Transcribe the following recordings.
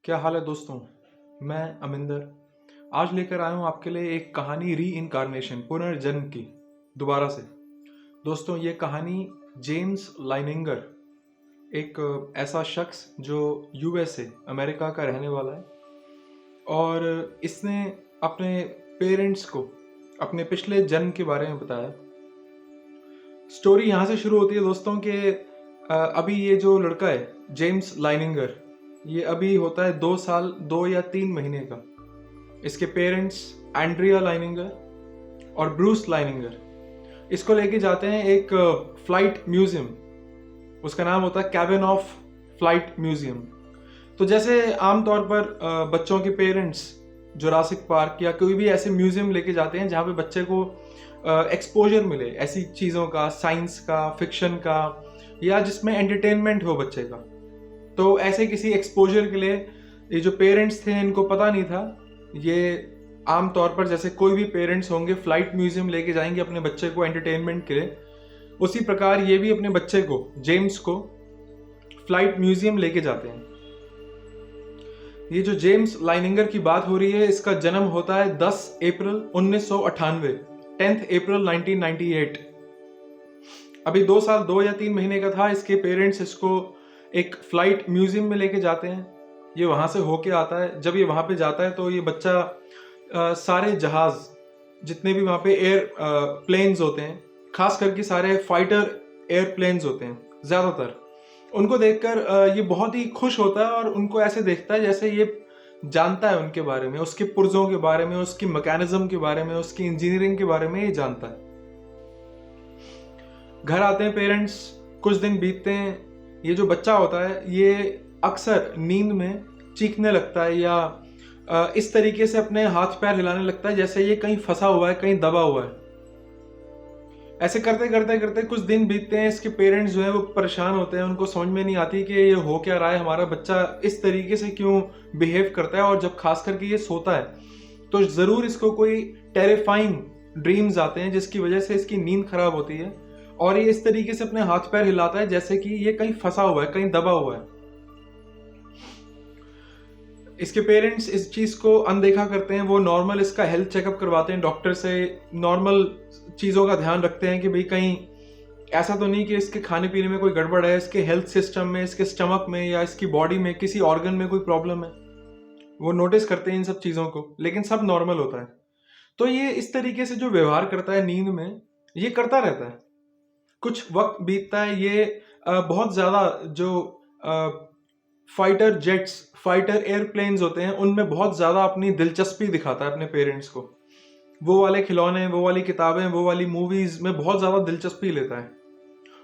क्या हाल है दोस्तों। मैं अमिंदर आज लेकर आया हूँ आपके लिए एक कहानी री इनकारनेशन पुनर्जन्म की दोबारा से। दोस्तों ये कहानी जेम्स लाइनिंगर एक ऐसा शख्स जो यूएसए अमेरिका का रहने वाला है और इसने अपने पेरेंट्स को अपने पिछले जन्म के बारे में बताया। स्टोरी यहाँ से शुरू होती है दोस्तों कि अभी ये जो लड़का है जेम्स लाइनिंगर ये अभी होता है 2 साल 2 या 3 महीने का। इसके पेरेंट्स एंड्रिया लाइनिंगर और ब्रूस लाइनिंगर इसको लेके जाते हैं एक फ्लाइट म्यूजियम। उसका नाम होता है कैबिन ऑफ फ्लाइट म्यूजियम। तो जैसे आमतौर पर बच्चों के पेरेंट्स जुरासिक पार्क या कोई भी ऐसे म्यूजियम लेके जाते हैं जहाँ पे बच्चे को एक्सपोजर मिले ऐसी चीज़ों का, साइंस का, फिक्शन का, या जिसमें एंटरटेनमेंट हो बच्चे का। तो ऐसे किसी एक्सपोजर के लिए ये जो पेरेंट्स थे इनको पता नहीं था। ये आमतौर पर जैसे कोई भी पेरेंट्स होंगे फ्लाइट म्यूजियम लेके जाएंगे अपने बच्चे को एंटरटेनमेंट के लिए, उसी प्रकार ये भी अपने बच्चे को, जेम्स को, फ्लाइट म्यूजियम लेके जाते हैं। ये जो जेम्स लाइनिंगर की बात हो रही है इसका जन्म होता है 10 अप्रैल 1998, 10 अप्रैल 1998। अभी 2 साल 2 या 3 महीने का था। इसके पेरेंट्स इसको एक फ्लाइट म्यूजियम में लेके जाते हैं। ये वहाँ से होके आता है। जब ये वहाँ पे जाता है तो ये बच्चा सारे जहाज जितने भी वहाँ पे एयर प्लेन्स होते हैं, खास करके सारे फाइटर एयरप्लेन्स होते हैं ज़्यादातर, उनको देखकर ये बहुत ही खुश होता है और उनको ऐसे देखता है जैसे ये जानता है उनके बारे में, उसके पुर्जों के बारे में, उसकी मैकेनिज्म के बारे में, उसकी इंजीनियरिंग के बारे में ये जानता है। घर आते हैं पेरेंट्स, कुछ दिन बीतते हैं। ये जो बच्चा होता है ये अक्सर नींद में चीखने लगता है या इस तरीके से अपने हाथ पैर हिलाने लगता है जैसे ये कहीं फंसा हुआ है, कहीं दबा हुआ है। ऐसे करते करते करते कुछ दिन बीतते हैं। इसके पेरेंट्स जो है वो परेशान होते हैं, उनको समझ में नहीं आती कि ये हो क्या रहा है, हमारा बच्चा इस तरीके से क्यों बिहेव करता है। और जब खास करके ये सोता है तो ज़रूर इसको कोई टेरिफाइंग ड्रीम्स आते हैं जिसकी वजह से इसकी नींद खराब होती है और ये इस तरीके से अपने हाथ पैर हिलाता है जैसे कि ये कहीं फंसा हुआ है, कहीं दबा हुआ है। इसके पेरेंट्स इस चीज़ को अनदेखा करते हैं। वो नॉर्मल इसका हेल्थ चेकअप करवाते हैं डॉक्टर से, नॉर्मल चीज़ों का ध्यान रखते हैं कि भाई कहीं ऐसा तो नहीं कि इसके खाने पीने में कोई गड़बड़ है, इसके हेल्थ सिस्टम में, इसके स्टमक में या इसकी बॉडी में किसी ऑर्गन में कोई प्रॉब्लम है। वो नोटिस करते हैं इन सब चीज़ों को, लेकिन सब नॉर्मल होता है। तो ये इस तरीके से जो व्यवहार करता है नींद में, ये करता रहता है। कुछ वक्त बीतता है। ये बहुत ज़्यादा जो फाइटर जेट्स, फाइटर एयरप्लेन्स होते हैं उनमें बहुत ज़्यादा अपनी दिलचस्पी दिखाता है अपने पेरेंट्स को। वो वाले खिलौने, वो वाली किताबें, वो वाली मूवीज़ में बहुत ज़्यादा दिलचस्पी लेता है।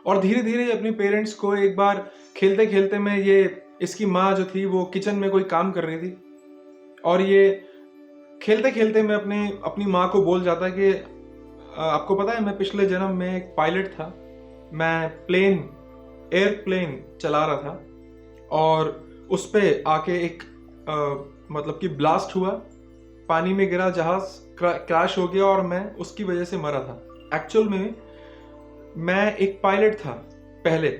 और धीरे धीरे अपने पेरेंट्स को एक बार खेलते खेलते में ये इसकी माँ जो थी वो किचन में कोई काम कर रही थी और ये खेलते खेलते में अपनी माँ को बोल जाता है कि आपको पता है मैं पिछले जन्म में एक पायलट था, मैं एयरप्लेन चला रहा था और उस पे आके एक मतलब कि ब्लास्ट हुआ, पानी में गिरा, जहाज क्रैश हो गया और मैं उसकी वजह से मरा था। एक्चुअल में मैं एक पायलट था पहले।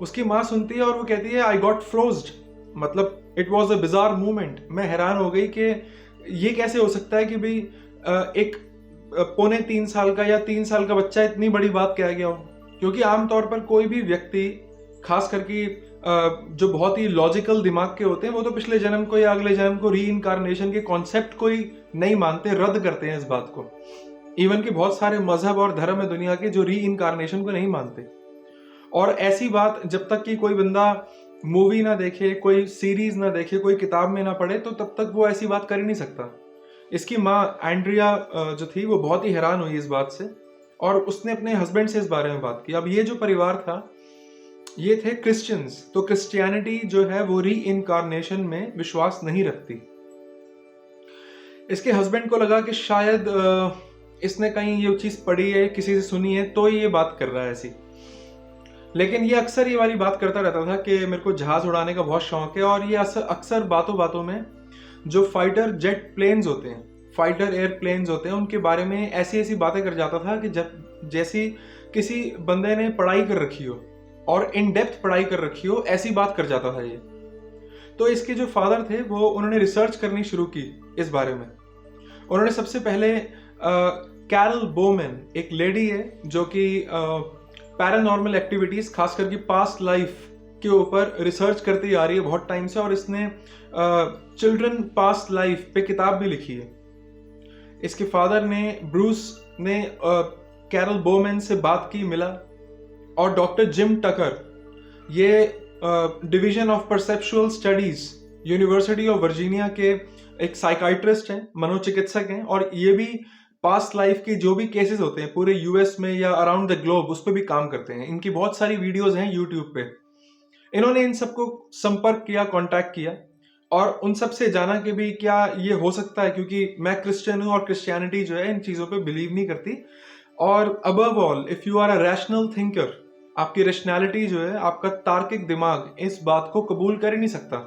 उसकी माँ सुनती है और वो कहती है आई गॉट फ्रोज्ड, मतलब it was a bizarre movement. मैं हैरान हो गई कि ये कैसे हो सकता है कि भाई एक 2.5 साल का या 3 साल का बच्चा इतनी बड़ी बात कह गया हो। क्योंकि आमतौर पर कोई भी व्यक्ति, खास करके जो बहुत ही लॉजिकल दिमाग के होते हैं, वो तो पिछले जन्म को या अगले जन्म को, री इनकारनेशन के कॉन्सेप्ट को ही नहीं मानते, रद्द करते हैं इस बात को। इवन कि बहुत सारे मजहब और धर्म है दुनिया के जो री इनकारनेशन को नहीं मानते। और ऐसी बात जब तक कि कोई बंदा मूवी ना देखे, कोई सीरीज ना देखे, कोई किताब में ना पढ़े, तो तब तक वो ऐसी बात कर ही नहीं सकता। इसकी माँ एंड्रिया जो थी वो बहुत ही हैरान हुई इस बात से और उसने अपने हस्बैंड से इस बारे में बात की। अब ये जो परिवार था ये थे क्रिश्चियंस, तो क्रिश्चियनिटी जो है वो री इनकारनेशन में विश्वास नहीं रखती। इसके हस्बैंड को लगा कि शायद इसने कहीं ये चीज़ पढ़ी है, किसी से सुनी है, तो ये बात कर रहा है ऐसी। लेकिन ये अक्सर ये वाली बात करता रहता था कि मेरे को जहाज उड़ाने का बहुत शौक है। और ये अक्सर बातों बातों में जो फाइटर जेट प्लेन्स होते हैं, फाइटर एयरप्लेन्स होते हैं, उनके बारे में ऐसी ऐसी बातें कर जाता था कि जब जैसी किसी बंदे ने पढ़ाई कर रखी हो और इन डेप्थ पढ़ाई कर रखी हो, ऐसी बात कर जाता था ये। तो इसके जो फादर थे वो उन्होंने रिसर्च करनी शुरू की इस बारे में। उन्होंने सबसे पहले कैरल बोमैन, एक लेडी है जो कि पैरानॉर्मल एक्टिविटीज खास करके पास्ट लाइफ के ऊपर रिसर्च करती आ रही है बहुत टाइम से, और इसने चिल्ड्रन पास्ट लाइफ पे किताब भी लिखी है। इसके फादर ने, ब्रूस ने कैरल बोमैन से बात की, मिला, और डॉक्टर जिम टकर, ये division of perceptual studies university of Virginia के एक साइकाइट्रिस्ट हैं, मनोचिकित्सक हैं, और ये भी पास्ट लाइफ के जो भी केसेस होते हैं पूरे यूएस में या अराउंड द ग्लोब उस पर भी काम करते हैं। इनकी बहुत सारी वीडियोस हैं यूट्यूब पे। इन्होंने इन सबको संपर्क किया, कांटेक्ट किया, और उन सब से जाना कि भी क्या ये हो सकता है, क्योंकि मैं क्रिश्चियन हूं और क्रिश्चियनिटी जो है इन चीज़ों पे बिलीव नहीं करती। और above all, if you are a rational thinker, आपकी रैशनैलिटी जो है, आपका तार्किक दिमाग इस बात को कबूल कर ही नहीं सकता,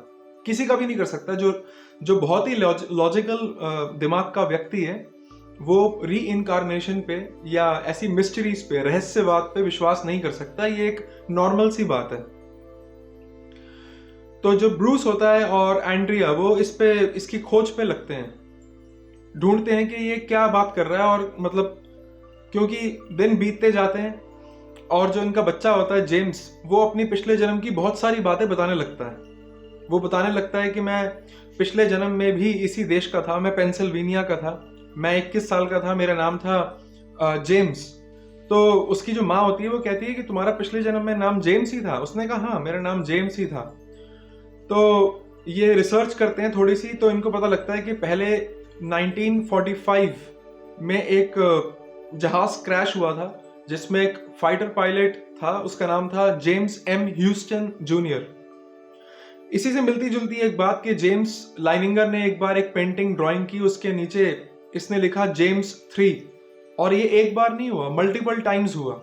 किसी का भी नहीं कर सकता। जो बहुत ही लॉजिकल दिमाग का व्यक्ति है वो री इनकारनेशन पे या ऐसी मिस्ट्रीज पे, रहस्यवाद पे विश्वास नहीं कर सकता। ये एक नॉर्मल सी बात है। तो जो ब्रूस होता है और एंड्रिया, वो इसकी खोज पे लगते हैं, ढूंढते हैं कि ये क्या बात कर रहा है। और मतलब क्योंकि दिन बीतते जाते हैं और जो इनका बच्चा होता है जेम्स, वो अपनी पिछले जन्म की बहुत सारी बातें बताने लगता है। वो बताने लगता है कि मैं पिछले जन्म में भी इसी देश का था, मैं पेंसिल्वेनिया का था, मैं 21 साल का था, मेरा नाम था जेम्स। तो उसकी जो माँ होती है वो कहती है कि तुम्हारा पिछले जन्म में नाम जेम्स ही था? उसने कहा हाँ, मेरा नाम जेम्स ही था। तो ये रिसर्च करते हैं थोड़ी सी, तो इनको पता लगता है कि पहले 1945 में एक जहाज क्रैश हुआ था जिसमें एक फाइटर पायलट था, उसका नाम था जेम्स एम ह्यूस्टन जूनियर। इसी से मिलती जुलती एक बात कि जेम्स लाइनिंगर ने एक बार एक पेंटिंग ड्राइंग की, उसके नीचे इसने लिखा जेम्स 3, और ये एक बार नहीं हुआ, मल्टीपल टाइम्स हुआ।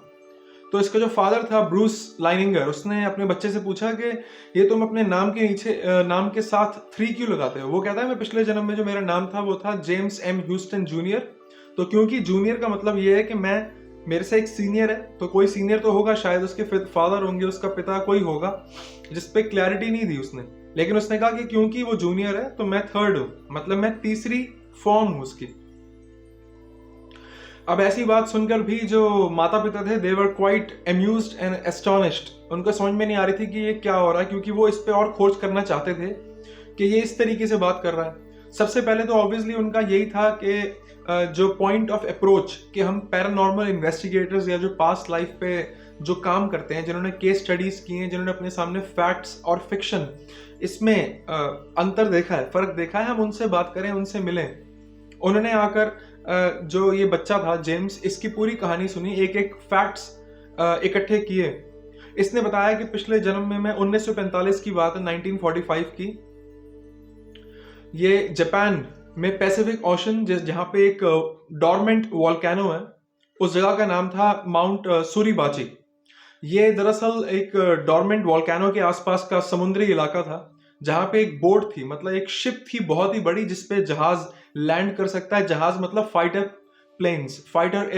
तो इसका जो फादर था ब्रूस लाइनिंगर, उसने अपने बच्चे से पूछा कि ये तुम अपने नाम के नीचे नाम के साथ 3 क्यों लगाते हो? वो कहता है मैं पिछले जन्म में जो मेरा नाम था वो था जेम्स एम ह्यूस्टन जूनियर। तो क्योंकि जूनियर का मतलब ये है कि मेरे से एक सीनियर है, तो कोई सीनियर तो होगा, शायद उसके फादर होंगे, उसका पिता कोई होगा, जिसपे क्लैरिटी नहीं दी उसने। लेकिन उसने कहा कि क्योंकि वो जूनियर है तो मैं थर्ड हूं, मतलब मैं तीसरी फॉर्म हूं उसकी। अब ऐसी बात सुनकर भी जो माता पिता थे, they were quite amused and astonished. उनको समझ में नहीं आ रही थी कि ये क्या हो रहा है, क्योंकि वो इस पे और खोज करना चाहते थे कि ये इस तरीके से बात कर रहा है। सबसे पहले तो ऑब्वियसली उनका यही था कि जो पॉइंट ऑफ अप्रोच कि हम पैरानॉर्मल इन्वेस्टिगेटर्स या जो पास्ट लाइफ पे जो काम करते हैं, जिन्होंने केस स्टडीज की हैं, जिन्होंने अपने सामने फैक्ट्स और फिक्शन इसमें अंतर देखा है, फर्क देखा है, हम उनसे बात करें, उनसे मिलें। उन्होंने आकर जो ये बच्चा था जेम्स, इसकी पूरी कहानी सुनी, एक एक फैक्ट्स इकट्ठे किए। इसने बताया कि पिछले जन्म में मैं 1945 की बात है, 1945 की, ये जापान में पैसिफिक ओशन जहां पे एक डॉर्मेंट वॉल्केनो है, उस जगह का नाम था माउंट सूरीबाची। ये दरअसल एक डॉर्मेंट वॉल्केनो के आसपास का समुद्री इलाका था जहां पे एक बोट थी, मतलब एक शिप थी बहुत ही बड़ी, जिसपे जहाज लैंड कर सकता है। जहाज मतलब फाइटर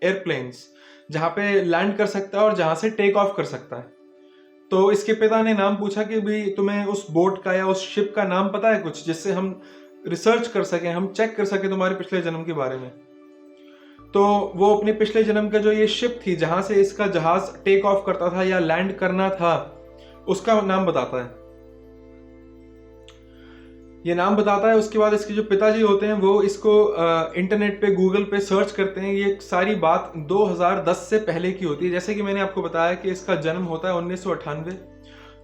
एयरप्लेन्स, जहां पे लैंड कर सकता है और जहां से टेक ऑफ कर सकता है। तो इसके पिता ने नाम पूछा कि भाई तुम्हें उस बोट का या उस शिप का नाम पता है कुछ, जिससे हम रिसर्च कर सकें, हम चेक कर सकें तुम्हारे पिछले जन्म के बारे में। तो वो अपने पिछले जन्म का जो ये शिप थी जहां से इसका जहाज टेक ऑफ करता था या लैंड करना था, उसका नाम बताता है। ये नाम बताता है। उसके बाद इसके जो पिताजी होते हैं वो इसको इंटरनेट पे, गूगल पे सर्च करते हैं। ये सारी बात 2010 से पहले की होती है। जैसे कि मैंने आपको बताया कि इसका जन्म होता है 1998।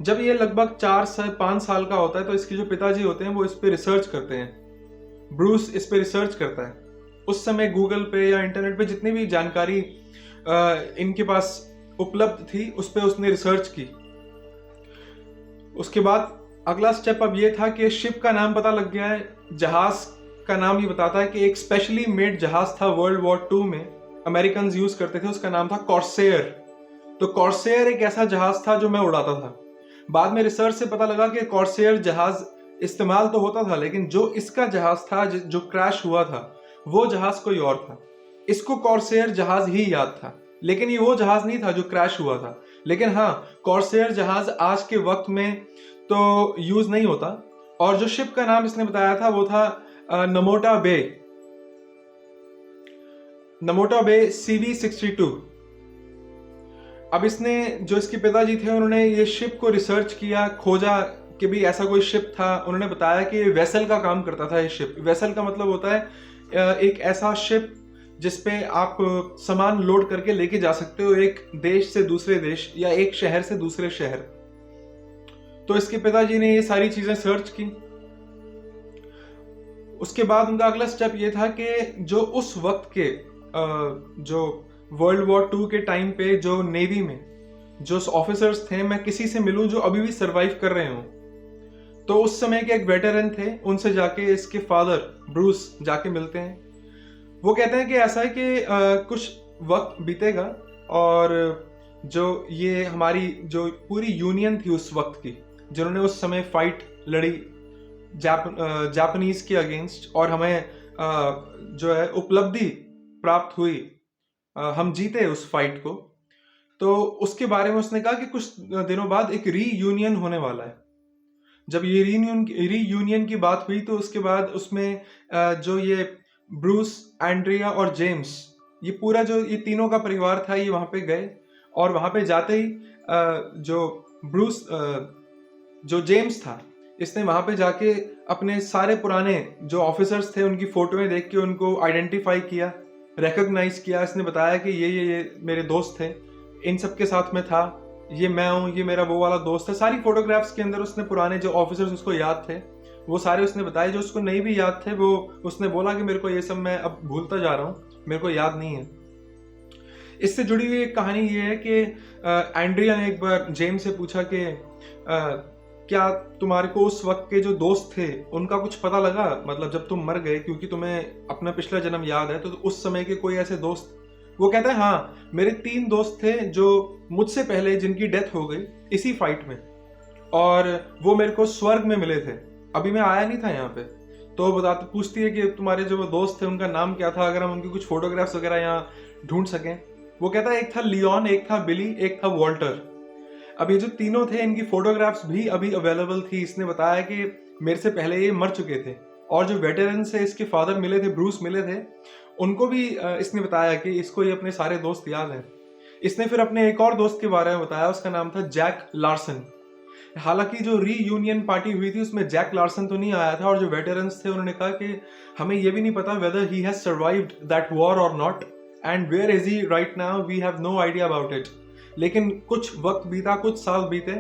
जब ये लगभग 4 से 5 साल का होता है तो इसके जो पिताजी होते हैं वो इस पे रिसर्च करते हैं। ब्रूस इस पे रिसर्च करता है। उस समय गूगल पे या इंटरनेट पे जितनी भी जानकारी इनके पास उपलब्ध थी उस पे उसने रिसर्च की। उसके बाद अगला स्टेप अब ये था कि शिप का नाम पता लग गया है, जहाज का नाम ये बताता है कि एक स्पेशली मेड जहाज था वर्ल्ड वॉर 2 में, अमेरिकन यूज करते थे, उसका नाम था कॉर्सेयर। तो कॉर्सेयर एक ऐसा जहाज था जो मैं उड़ाता था। बाद में रिसर्च से पता लगा कि कॉर्सेयर जहाज इस्तेमाल तो होता था, लेकिन जो इसका जहाज था जो क्रैश हुआ था वो जहाज कोई और था। इसको कॉर्सेयर जहाज ही याद था, लेकिन ये वो जहाज नहीं था जो क्रैश हुआ था। लेकिन हाँ, कॉर्सेयर जहाज आज के वक्त में तो यूज नहीं होता। और जो शिप का नाम इसने बताया था वो था नमोटा बे, नमोटा बे CV62। अब इसने, जो इसके पिताजी थे, उन्होंने ये शिप को रिसर्च किया, खोजा कि भी ऐसा कोई शिप था। उन्होंने बताया कि वेसल का काम करता था ये शिप। वेसल का मतलब होता है एक ऐसा शिप जिसपे आप सामान लोड करके लेके जा सकते हो एक देश से दूसरे देश या एक शहर से दूसरे शहर। तो इसके पिताजी ने ये सारी चीजें सर्च की। उसके बाद उनका अगला स्टेप ये था कि जो उस वक्त के जो वर्ल्ड वॉर 2 के टाइम पे जो नेवी में जो ऑफिसर्स थे, मैं किसी से मिलूं जो अभी भी सरवाइव कर रहे हों। तो उस समय के एक वेटरन थे, उनसे जाके इसके फादर ब्रूस जाके मिलते हैं। वो कहते हैं कि ऐसा है कि कुछ वक्त बीतेगा और जो ये हमारी जो पूरी यूनियन थी उस वक्त की, जिन्होंने उस समय फाइट लड़ी जापानीज के अगेंस्ट, और हमें जो है उपलब्धि प्राप्त हुई, हम जीते उस फाइट को। तो उसके बारे में उसने कहा कि कुछ दिनों बाद एक रीयूनियन होने वाला है। जब ये रीयूनियन की बात हुई तो उसके बाद उसमें जो ये ब्रूस, एंड्रिया और जेम्स, ये पूरा जो ये तीनों का परिवार था, ये वहां पे गए। और वहां पे जाते ही जो ब्रूस, जो जेम्स था, इसने वहां पे जाके अपने सारे पुराने जो ऑफिसर्स थे उनकी फोटोएं देख के उनको आइडेंटिफाई किया, रिकॉग्नाइज किया। इसने बताया कि ये मेरे दोस्त थे, इन सब के साथ में था, ये मैं हूँ, ये मेरा वो वाला दोस्त है। सारी फोटोग्राफ्स के अंदर उसने पुराने जो ऑफिसर्स उसको याद थे वो सारे उसने बताए। जो उसको नहीं भी याद थे वो उसने बोला कि मेरे को ये सब मैं अब भूलता जा रहा हूँ, मेरे को याद नहीं है। इससे जुड़ी हुई एक कहानी ये है कि एंड्रिया ने एक बार जेम्स से पूछा कि क्या तुम्हारे को उस वक्त के जो दोस्त थे उनका कुछ पता लगा, मतलब जब तुम मर गए, क्योंकि तुम्हें अपना पिछला जन्म याद है, तो उस समय के कोई ऐसे दोस्त? वो कहता है हाँ, मेरे 3 दोस्त थे जो मुझसे पहले, जिनकी डेथ हो गई इसी फाइट में, और वो मेरे को स्वर्ग में मिले थे, अभी मैं आया नहीं था यहाँ पे। तो वो पूछती है कि तुम्हारे जो वो दोस्त थे उनका नाम क्या था, अगर हम उनकी कुछ फोटोग्राफ्स वगैरह यहाँ ढूंढ सकें। वो कहता है एक था लियोन, एक था बिली, एक था वॉल्टर। अब ये जो तीनों थे इनकी फोटोग्राफ्स भी अभी अवेलेबल थी। इसने बताया कि मेरे से पहले ये मर चुके थे, और जो वेटरन से इसके फादर मिले थे, ब्रूस मिले थे, उनको भी इसने बताया कि इसको ये अपने सारे दोस्त याद हैं। इसने फिर अपने एक और दोस्त के बारे में बताया, उसका नाम था जैक लार्सन। हालांकि जो रीयूनियन पार्टी हुई थी उसमें जैक लार्सन तो नहीं आया था, और जो वेटरन्स थे उन्होंने कहा कि हमें ये भी नहीं पता whether he has survived that war और not, and where is he right now, we have no idea about it. लेकिन कुछ वक्त बीता, कुछ साल बीते,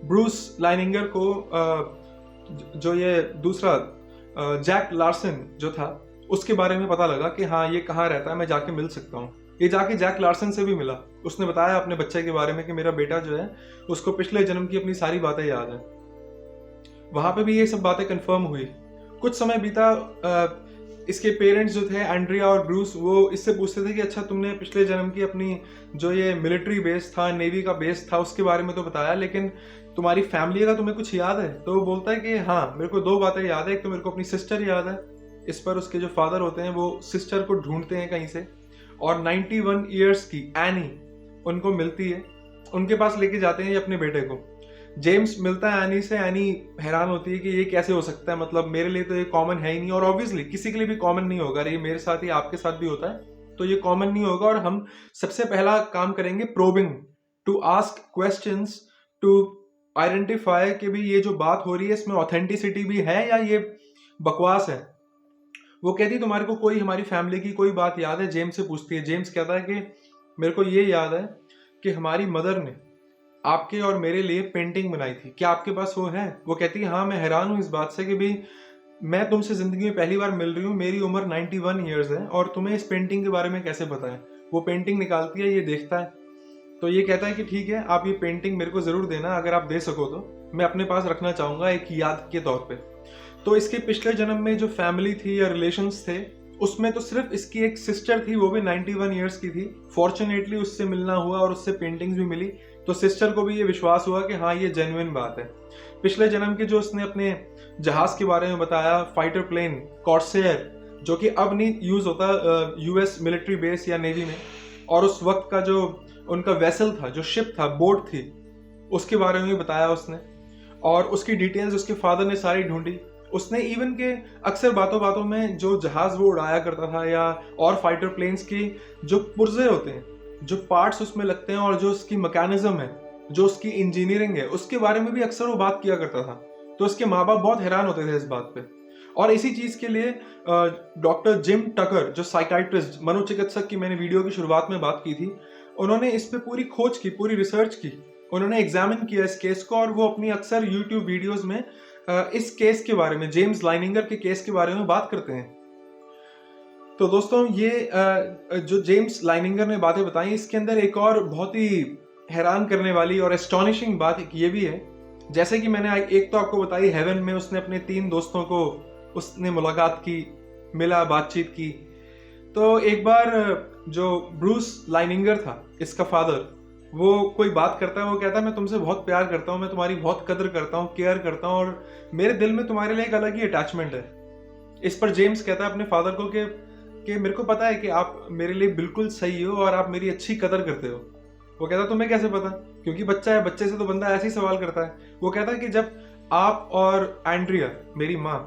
ब्रूस लाइनिंगर को जो ये दूसरा जैक लार्सन जो था उसके बारे में पता लगा कि हाँ ये कहाँ रहता है, मैं जाके मिल सकता हूँ। ये जाके जैक लार्सन से भी मिला। उसने बताया अपने बच्चे के बारे में कि मेरा बेटा जो है उसको पिछले जन्म की अपनी सारी बातें याद है। वहां पे भी ये सब बातें कंफर्म हुई। कुछ समय बीता, इसके पेरेंट्स जो थे एंड्रिया और ब्रूस, वो इससे पूछते थे कि अच्छा तुमने पिछले जन्म की अपनी जो ये मिलिट्री बेस था, नेवी का बेस था, उसके बारे में तो बताया, लेकिन तुम्हारी फैमिली का तुम्हें कुछ याद है? तो वो बोलता है कि हाँ मेरे को 2 बातें याद है। एक तो मेरे को अपनी सिस्टर याद है। इस पर उसके जो फादर होते हैं वो सिस्टर को ढूंढते हैं कहीं से, और 91 ईयर्स की एनी उनको मिलती है, उनके पास लेके जाते हैं ये अपने बेटे को। जेम्स मिलता है एनी से। एनी हैरान होती है कि ये कैसे हो सकता है, मतलब मेरे लिए तो ये कॉमन है ही नहीं, और ऑब्वियसली किसी के लिए भी कॉमन नहीं होगा। ये मेरे साथ ही आपके साथ भी होता है, तो ये कॉमन नहीं होगा। और हम सबसे पहला काम करेंगे probing, to ask questions, to identify कि भी ये जो बात हो रही है इसमें ऑथेंटिसिटी भी है या ये बकवास है। वो कहती तुम्हारे को कोई हमारी फैमिली की कोई बात याद है? जेम्स से पूछती है। जेम्स कहता है कि मेरे को ये याद है कि हमारी मदर ने आपके और मेरे लिए पेंटिंग बनाई थी, क्या आपके पास वो है? वो कहती है हाँ, मैं हैरान हूँ इस बात से कि भाई मैं तुमसे जिंदगी में पहली बार मिल रही हूँ, मेरी उम्र 91 ईयर्स है, और तुम्हें इस पेंटिंग के बारे में कैसे पता है? वो पेंटिंग निकालती है, ये देखता है, तो ये कहता है कि ठीक है, आप ये पेंटिंग मेरे को जरूर देना, अगर आप दे सको तो मैं अपने पास रखना चाहूंगा एक याद के तौर पे। तो इसके पिछले जन्म में जो फैमिली थी या रिलेशंस थे उसमें तो सिर्फ इसकी एक सिस्टर थी, वो भी 91 ईयर्स की थी। फॉर्चुनेटली उससे मिलना हुआ और उससे पेंटिंग्स भी मिली, तो सिस्टर को भी ये विश्वास हुआ कि हाँ ये जेन्युइन बात है। पिछले जन्म के जो उसने अपने जहाज के बारे में बताया, फाइटर प्लेन कॉर्सेयर, जो कि अब नहीं यूज होता यूएस मिलिट्री बेस या नेवी में, और उस वक्त का जो उनका वेसल था, जो शिप था, बोट थी, उसके बारे में भी बताया उसने। और उसकी डिटेल्स उसके फादर ने सारी ढूंढी। उसने इवन के अक्सर बातों बातों में जो जहाज वो उड़ाया करता था या और फाइटर प्लेन्स की जो पुर्जे होते हैं, जो पार्ट्स उसमें लगते हैं और जो उसकी मैकेनिज्म है, जो उसकी इंजीनियरिंग है, उसके बारे में भी अक्सर वो बात किया करता था। तो उसके माँ बाप बहुत हैरान होते थे इस बात पे। और इसी चीज के लिए डॉक्टर जिम टकर, जो साइकाइट्रिस्ट, मनोचिकित्सक की मैंने वीडियो की शुरुआत में बात की थी, उन्होंने इस पे पूरी खोज की, पूरी रिसर्च की, उन्होंने एग्जामिन किया इस केस को, और वो अपनी अक्सर यूट्यूब वीडियोस में इस केस के बारे में, जेम्स लाइनिंगर के केस के बारे में बात करते हैं। तो दोस्तों ये जो जेम्स लाइनिंगर ने बातें बताई, इसके अंदर एक और बहुत ही हैरान करने वाली और एस्टॉनिशिंग बात ये भी है। जैसे कि मैंने एक तो आपको बताई, हेवन में उसने अपने 3 दोस्तों को उसने मुलाकात की, मिला, बातचीत की। तो एक बार जो ब्रूस लाइनिंगर था, इसका फादर, वो कोई बात करता है, वो कहता है मैं तुमसे बहुत प्यार करता हूँ, मैं तुम्हारी बहुत कदर करता हूँ, केयर करता हूँ, और मेरे दिल में तुम्हारे लिए एक अलग ही अटैचमेंट है। इस पर जेम्स कहता है अपने फादर को कि मेरे को पता है कि आप मेरे लिए बिल्कुल सही हो और आप मेरी अच्छी कदर करते हो। वो कहता तुम्हें कैसे पता? क्योंकि बच्चा है, बच्चे से तो बंदा ऐसे ही सवाल करता है। वो कहता है कि जब आप और एंड्रिया, मेरी माँ,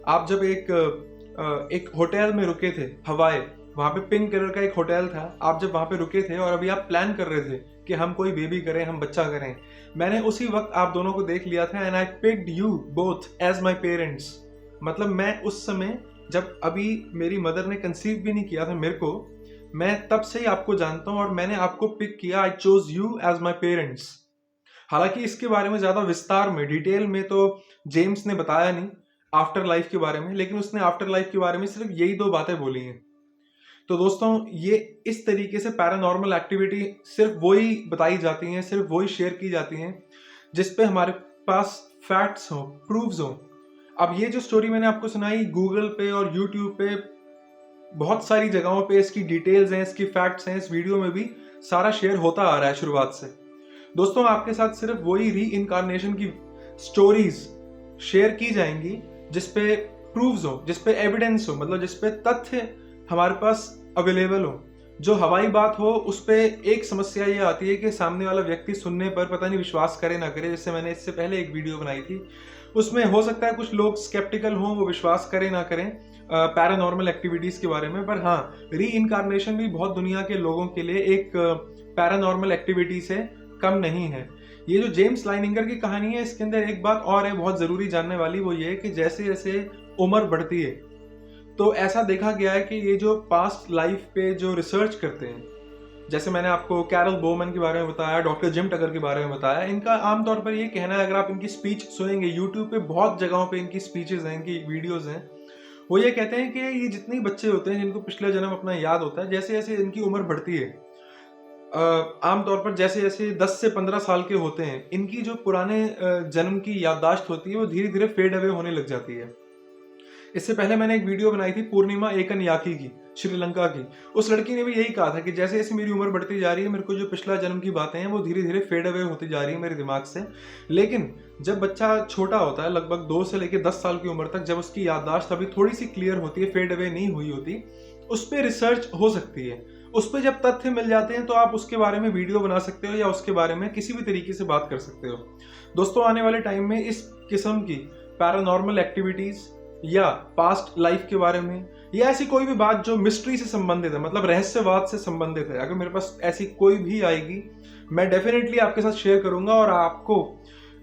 आप जब एक होटल में रुके थे हवाई, वहां पे पिंक कलर का एक होटल था, आप जब वहां पे रुके थे और अभी आप प्लान कर रहे थे कि हम कोई बेबी करें, हम बच्चा करें, मैंने उसी वक्त आप दोनों को देख लिया था, and I picked you both as my parents. मतलब मैं उस समय, जब अभी मेरी मदर ने कंसीव भी नहीं किया था मेरे को, मैं तब से ही आपको जानता हूं और मैंने आपको पिक किया, I chose you as my parents. हालांकि इसके बारे में ज्यादा विस्तार में, डिटेल में तो जेम्स ने बताया नहीं आफ्टर लाइफ के बारे में, लेकिन उसने आफ्टर लाइफ के बारे में सिर्फ यही 2 बातें बोली हैं। तो दोस्तों ये इस तरीके से पैरानॉर्मल एक्टिविटी सिर्फ वही बताई जाती हैं, सिर्फ वही शेयर की जाती हैं जिसपे हमारे पास फैक्ट्स हो, प्रूफ्स हो। अब ये जो स्टोरी मैंने आपको सुनाई, गूगल पे और यूट्यूब पे बहुत सारी जगहों पे इसकी डिटेल्स हैं, इसकी फैक्ट्स हैं, इस वीडियो में भी सारा शेयर होता आ रहा है शुरुआत से। दोस्तों आपके साथ सिर्फ वही री इनकारनेशन की स्टोरीज शेयर की जाएंगी जिसपे प्रूफ्स हो, जिसपे एविडेंस हो, मतलब जिसपे तथ्य हमारे पास अवेलेबल हो। जो हवाई बात हो, उस पे एक समस्या ये आती है कि सामने वाला व्यक्ति सुनने पर पता नहीं विश्वास करे ना करे। जैसे मैंने इससे पहले एक वीडियो बनाई थी, उसमें हो सकता है कुछ लोग स्केप्टिकल हों, वो विश्वास करें ना करें पैरानॉर्मल एक्टिविटीज के बारे में, पर हाँ, री इनकारनेशन भी बहुत दुनिया के लोगों के लिए एक पैरानॉर्मल एक्टिविटी से कम नहीं है। ये जो जेम्स लाइनिंगर की कहानी है, इसके अंदर एक बात और है बहुत जरूरी जानने वाली, वो ये है कि जैसे जैसे उम्र बढ़ती है, तो ऐसा देखा गया है कि ये जो पास्ट लाइफ पे जो रिसर्च करते हैं, जैसे मैंने आपको कैरल बोमन के बारे में बताया, डॉक्टर जिम टकर के बारे में बताया, इनका आमतौर पर ये कहना है, अगर आप इनकी स्पीच सुनेंगे, यूट्यूब पे बहुत जगहों पे इनकी स्पीचेस हैं, इनकी वीडियोस हैं, वो ये कहते हैं कि ये जितने बच्चे होते हैं जिनको पिछला जन्म अपना याद होता है, जैसे जैसे इनकी उम्र बढ़ती है, आमतौर पर जैसे जैसे 10 से 15 साल के होते हैं, इनकी जो पुराने जन्म की याददाश्त होती है वो धीरे धीरे फेड अवे होने लग जाती है। इससे पहले मैंने एक वीडियो बनाई थी पूर्णिमा एकन याकी की, श्रीलंका की। उस लड़की ने भी यही कहा था कि जैसे जैसे मेरी उम्र बढ़ती जा रही है, मेरे को जो पिछला जन्म की बातें हैं वो धीरे धीरे फेड अवे होती जा रही है मेरे दिमाग से। लेकिन जब बच्चा छोटा होता है, लगभग 2 से लेकर 10 साल की उम्र तक, जब उसकी याददाश्त अभी थोड़ी सी क्लियर होती है, फेड अवे नहीं हुई होती, उस पर रिसर्च हो सकती है। उस पर जब तथ्य मिल जाते हैं तो आप उसके बारे में वीडियो बना सकते हो या उसके बारे में किसी भी तरीके से बात कर सकते हो। दोस्तों आने वाले टाइम में इस किस्म की पैरानॉर्मल एक्टिविटीज या पास्ट लाइफ के बारे में, या ऐसी कोई भी बात जो मिस्ट्री से संबंधित है, मतलब रहस्यवाद से संबंधित है, अगर मेरे पास ऐसी कोई भी आएगी, मैं डेफिनेटली आपके साथ शेयर करूंगा। और आपको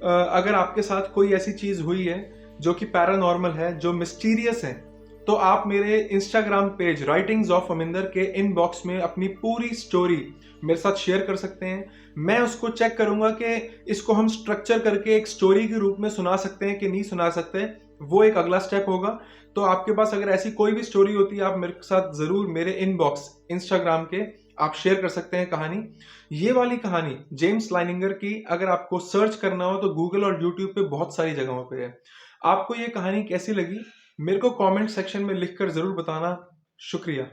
अगर आपके साथ कोई ऐसी चीज हुई है जो कि पैरानॉर्मल है, जो मिस्टीरियस है, तो आप मेरे Instagram page writings of Aminder के इनबॉक्स में अपनी पूरी स्टोरी मेरे साथ शेयर कर सकते हैं। मैं उसको चेक करूंगा कि इसको हम स्ट्रक्चर करके एक स्टोरी के रूप में सुना सकते हैं कि नहीं सुना सकते, वो एक अगला स्टेप होगा। तो आपके पास अगर ऐसी कोई भी स्टोरी होती है, आप मेरे साथ जरूर मेरे इनबॉक्स इंस्टाग्राम के आप शेयर कर सकते हैं कहानी। ये वाली कहानी जेम्स लाइनिंगर की अगर आपको सर्च करना हो तो गूगल और यूट्यूब पे बहुत सारी जगहों पे है। आपको ये कहानी कैसी लगी मेरे को कमेंट सेक्शन में लिखकर जरूर बताना। शुक्रिया।